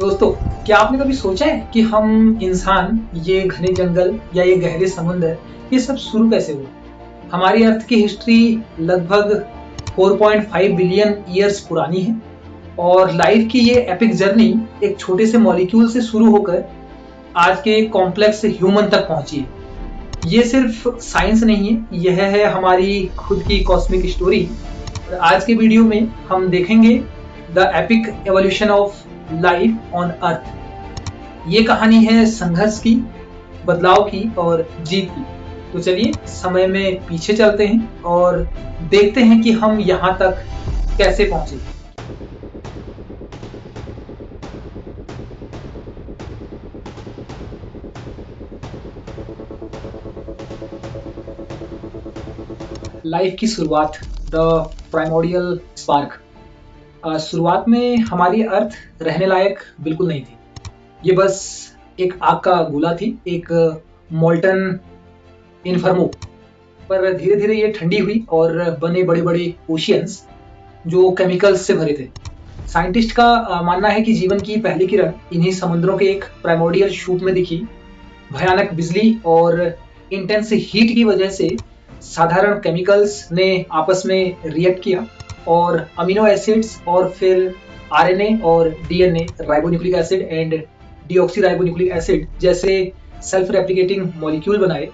दोस्तों, क्या आपने कभी सोचा है कि हम इंसान, ये घने जंगल या ये गहरे समुंदर, ये सब शुरू कैसे हुआ? हमारी अर्थ की हिस्ट्री लगभग 4.5 बिलियन ईयर्स पुरानी है और लाइफ की ये एपिक जर्नी एक छोटे से मॉलिक्यूल से शुरू होकर आज के कॉम्प्लेक्स ह्यूमन तक पहुंची है। ये सिर्फ साइंस नहीं है, यह है हमारी खुद की कॉस्मिक स्टोरी। और आज के वीडियो में हम देखेंगे the epic evolution of life on earth. ये कहानी है संघर्ष की, बदलाव की और जीत की। तो चलिए समय में पीछे चलते हैं और देखते हैं कि हम यहाँ तक कैसे पहुंचे। लाइफ की शुरुआत, द प्राइमोर्डियल स्पार्क। शुरुआत में हमारी अर्थ रहने लायक बिल्कुल नहीं थी। ये बस एक आग का गोला थी, एक मोल्टन इन्फर्मो। पर धीरे धीरे ये ठंडी हुई और बने बड़े बड़े ओशियंस जो केमिकल्स से भरे थे। साइंटिस्ट का मानना है कि जीवन की पहली किरण इन्हीं समुद्रों के एक प्राइमोर्डियल शूट में दिखी। भयानक बिजली और इंटेंस हीट की वजह से साधारण केमिकल्स ने आपस में रिएक्ट किया और अमीनो एसिड्स और फिर आरएनए और DNA, ribonucleic acid and deoxyribonucleic acid जैसे सेल्फ रेप्लिकेटिंग मॉलिक्यूल बनाए।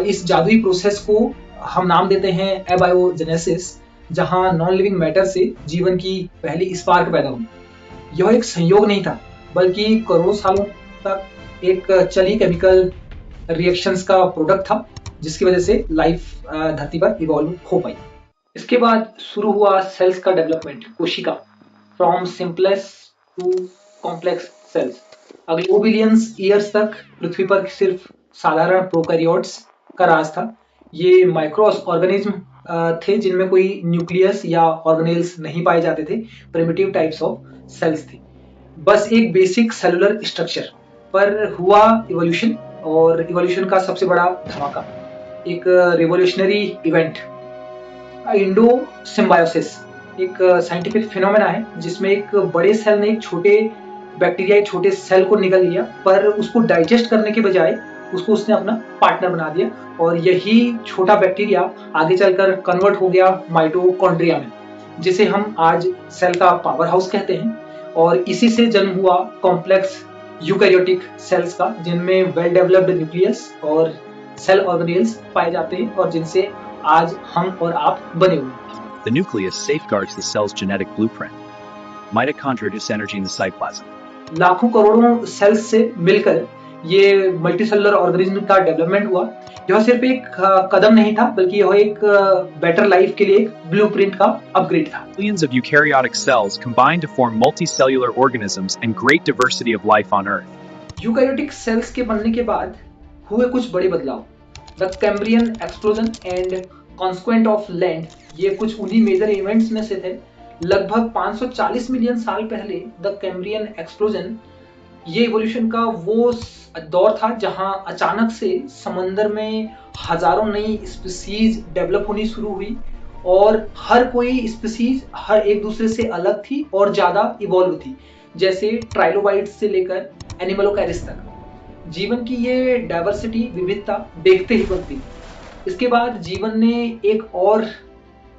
इस जादुई प्रोसेस को हम नाम देते हैं एबायोजेनेसिस, जहां नॉन लिविंग मैटर से जीवन की पहली स्पार्क पैदा हुई। यह एक संयोग नहीं था, बल्कि करोड़ों सालों तक एक चली केमिकल रिएक्शंस का प्रोडक्ट था, जिसकी वजह से लाइफ धरती पर इवॉल्व हो पाई। इसके बाद शुरू हुआ सेल्स का डेवलपमेंट, कोशिका, from simplest to complex cells. अगले बिलियंस ईयर्स तक पृथ्वी पर सिर्फ साधारण प्रोकैरियोट्स का राज था। ये माइक्रो ऑर्गेनिज्म थे जिनमें कोई न्यूक्लियस या ऑर्गेनेल्स नहीं पाए जाते थे। प्रिमिटिव टाइप्स ऑफ सेल्स थी, बस एक बेसिक सेलुलर स्ट्रक्चर। पर हुआ इवोल्यूशन, और इवोल्यूशन का सबसे बड़ा धमाका, एक रिवोल्यूशनरी इवेंट, इंडो सिम्बायोसिस। एक साइंटिफिक फिनोमेना है जिसमें एक बड़े सेल ने एक छोटे बैक्टीरिया, एक छोटे सेल को निगल लिया, पर उसको डाइजेस्ट करने के बजाय उसको उसने अपना पार्टनर बना दिया और यही छोटा बैक्टीरिया आगे चलकर कन्वर्ट हो गया माइटोकॉन्ड्रिया में, जिसे हम आज सेल का पावर हाउस कहते हैं। और इसी से जन्म हुआ कॉम्प्लेक्स यूकैरियोटिक सेल्स का, जिनमें वेल डेवलप्ड न्यूक्लियस और सेल ऑर्गेनेल्स पाए जाते हैं और जिनसे आज हम और आप बने हुए हैं। The nucleus safeguards the cell's genetic blueprint. Mitochondria produce energy in the cytoplasm. लाखों करोड़ों सेल्स से मिलकर ये मल्टीसेलुलर ऑर्गेनिज्म का डेवलपमेंट हुआ। यह सिर्फ एक कदम नहीं था, बल्कि यह एक बेटर लाइफ के लिए एक ब्लूप्रिंट का अपग्रेड था। Billions of eukaryotic cells combine to form multicellular organisms and great diversity of life on Earth. Eukaryotic cells के बनने के बाद हुए कुछ बड़े बदलाव, the Cambrian explosion and consequent of land, ये कुछ उन्हीं मेजर इवेंट्स में से थे। लगभग 540 मिलियन साल पहले द कैम्ब्रियन एक्सप्लोजन, ये इवोल्यूशन का वो दौर था जहां अचानक से समंदर में हजारों नई स्पीसीज डेवलप होनी शुरू हुई और हर कोई स्पीसीज हर एक दूसरे से अलग थी और ज्यादा इवॉल्व थी, जैसे ट्राइलोबाइट्स से लेकर एनिमलोकैरिस तक। जीवन की ये डाइवर्सिटी, विविधता देखते ही बनती। इसके बाद जीवन ने एक और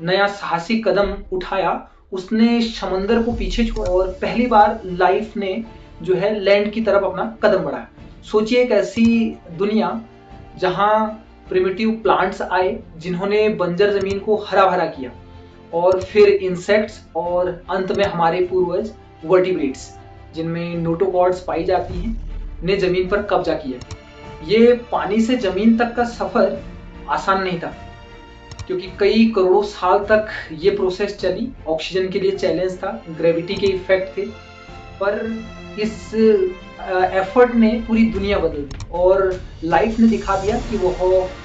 नया साहसी कदम उठाया, उसने समंदर को पीछे छोड़ा और पहली बार लाइफ ने जो है लैंड की तरफ अपना कदम बढ़ाया। सोचिए एक ऐसी दुनिया जहां प्रिमिटिव प्लांट्स आए जिन्होंने बंजर जमीन को हरा भरा किया, और फिर इंसेक्ट्स, और अंत में हमारे पूर्वज वर्टिब्रेट्स जिनमें नोटोकॉर्ड्स पाई जाती हैं, ने जमीन पर कब्जा किया। ये पानी से जमीन तक का सफर आसान नहीं था, क्योंकि कई करोड़ों साल तक ये प्रोसेस चली। ऑक्सीजन के लिए चैलेंज था, ग्रेविटी के इफेक्ट थे, पर इस एफर्ट ने पूरी दुनिया बदल दी और लाइफ ने दिखा दिया कि वो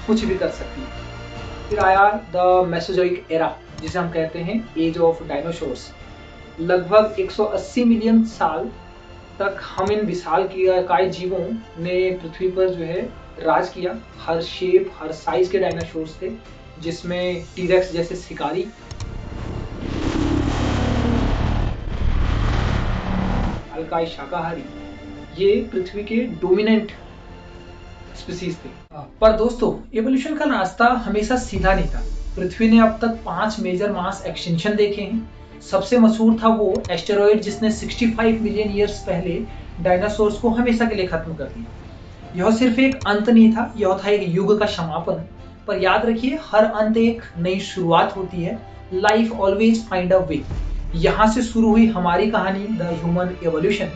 कुछ भी कर सकती है। फिर आया द मेसोजोइक एरा, जिसे हम कहते हैं एज ऑफ डायनासोर्स। लगभग 180 मिलियन साल तक हम इन विशाल काय जीवों ने पृथ्वी पर जो है राज किया। हर शेप, हर साइज के डायनासोर्स थे, जिसमें टीरेक्स जैसे शिकारी, काय शाकाहारी, ये पृथ्वी के डोमिनेंट स्पीसीज थे। पर दोस्तों, एवोल्यूशन का रास्ता हमेशा सीधा नहीं था। पृथ्वी ने अब तक 5 मेजर मास एक्सटिंक्शन देखे हैं। सबसे मशहूर था वो एस्टेरॉयड जिसने 65 मिलियन ईयर्स पहले डायनासोर्स को हमेशा के लिए खत्म कर दिया। यह सिर्फ एक अंत नहीं था, यह था एक युग का समापन। पर याद रखिए, हर अंत एक नई शुरुआत होती है। लाइफ ऑलवेज फाइंड अ वे। यहाँ से शुरू हुई हमारी कहानी, द ह्यूमन एवोल्यूशन।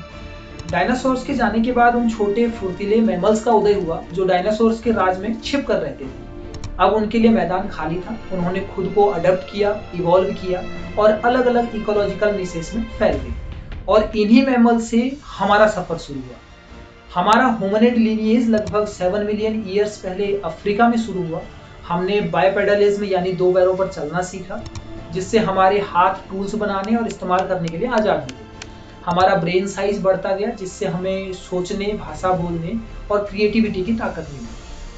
डायनासोर्स के जाने के बाद उन छोटे फुर्तीले मैमल्स का उदय हुआ जो डायनासोर्स के राज में छिप कर रहते थे। अब उनके लिए मैदान खाली था। उन्होंने खुद को अडॉप्ट किया, इवॉल्व किया और अलग अलग इकोलॉजिकल निशेस में फैल गए। और इन्हीं मैमल से हमारा सफर शुरू हुआ। हमारा होमिनिड लीनिएज लगभग 7 मिलियन ईयर्स पहले अफ्रीका में शुरू हुआ। हमने बायपेडलिज्म यानी 2 पैरों पर चलना सीखा, जिससे हमारे हाथ टूल्स बनाने और इस्तेमाल करने के लिए आजाद हुए। हमारा ब्रेन साइज बढ़ता गया, जिससे हमें सोचने, भाषा बोलने और क्रिएटिविटी की ताकत मिली।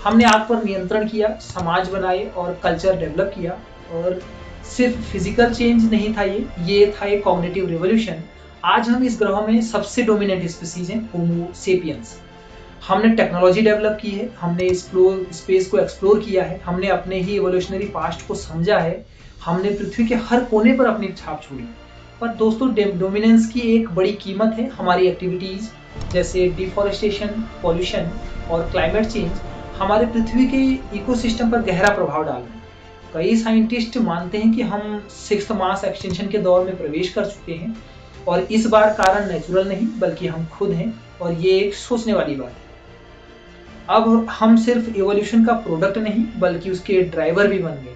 हमने आग पर नियंत्रण किया, समाज बनाए और कल्चर डेवलप किया। और सिर्फ फिजिकल चेंज नहीं था ये था एक कॉग्निटिव रिवॉल्यूशन। आज हम इस ग्रह में सबसे डोमिनेंट स्पीसीज हैं, होमो सेपियंस। हमने टेक्नोलॉजी डेवलप की है, हमने स्पेस को एक्सप्लोर किया है, हमने अपने ही एवोल्यूशनरी पास्ट को समझा है, हमने पृथ्वी के हर कोने पर अपनी छाप छोड़ी। पर दोस्तों, डोमिनेंस की एक बड़ी कीमत है। हमारी एक्टिविटीज जैसे डिफॉरेस्टेशन, पॉल्यूशन और क्लाइमेट चेंज हमारे पृथ्वी के इकोसिस्टम पर गहरा प्रभाव डाल रहे हैं। कई साइंटिस्ट मानते हैं कि हम 6th मास एक्सटिंक्शन के दौर में प्रवेश कर चुके हैं और इस बार कारण नेचुरल नहीं बल्कि हम खुद हैं। और ये एक सोचने वाली बात है। अब हम सिर्फ एवोल्यूशन का प्रोडक्ट नहीं बल्कि उसके ड्राइवर भी बन गए,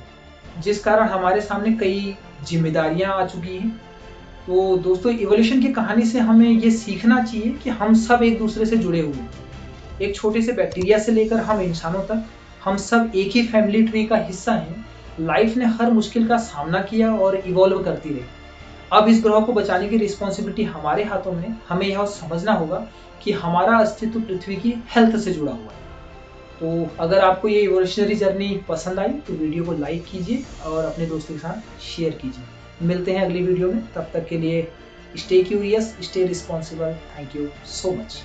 जिस कारण हमारे सामने कई जिम्मेदारियां आ चुकी हैं। तो दोस्तों, एवोल्यूशन की कहानी से हमें ये सीखना चाहिए कि हम सब एक दूसरे से जुड़े हुए हैं। एक छोटे से बैक्टीरिया से लेकर हम इंसानों तक, हम सब एक ही फैमिली ट्री का हिस्सा हैं। लाइफ ने हर मुश्किल का सामना किया और इवॉल्व करती रही। अब इस ग्रह को बचाने की रिस्पॉन्सिबिलिटी हमारे हाथों में। हमें यह समझना होगा कि हमारा अस्तित्व पृथ्वी की हेल्थ से जुड़ा हुआ है। तो अगर आपको ये इवोल्यूशनरी जर्नी पसंद आई तो वीडियो को लाइक कीजिए और अपने दोस्तों के साथ शेयर कीजिए। मिलते हैं अगली वीडियो में, तब तक के लिए stay curious, stay responsible. Thank you so much.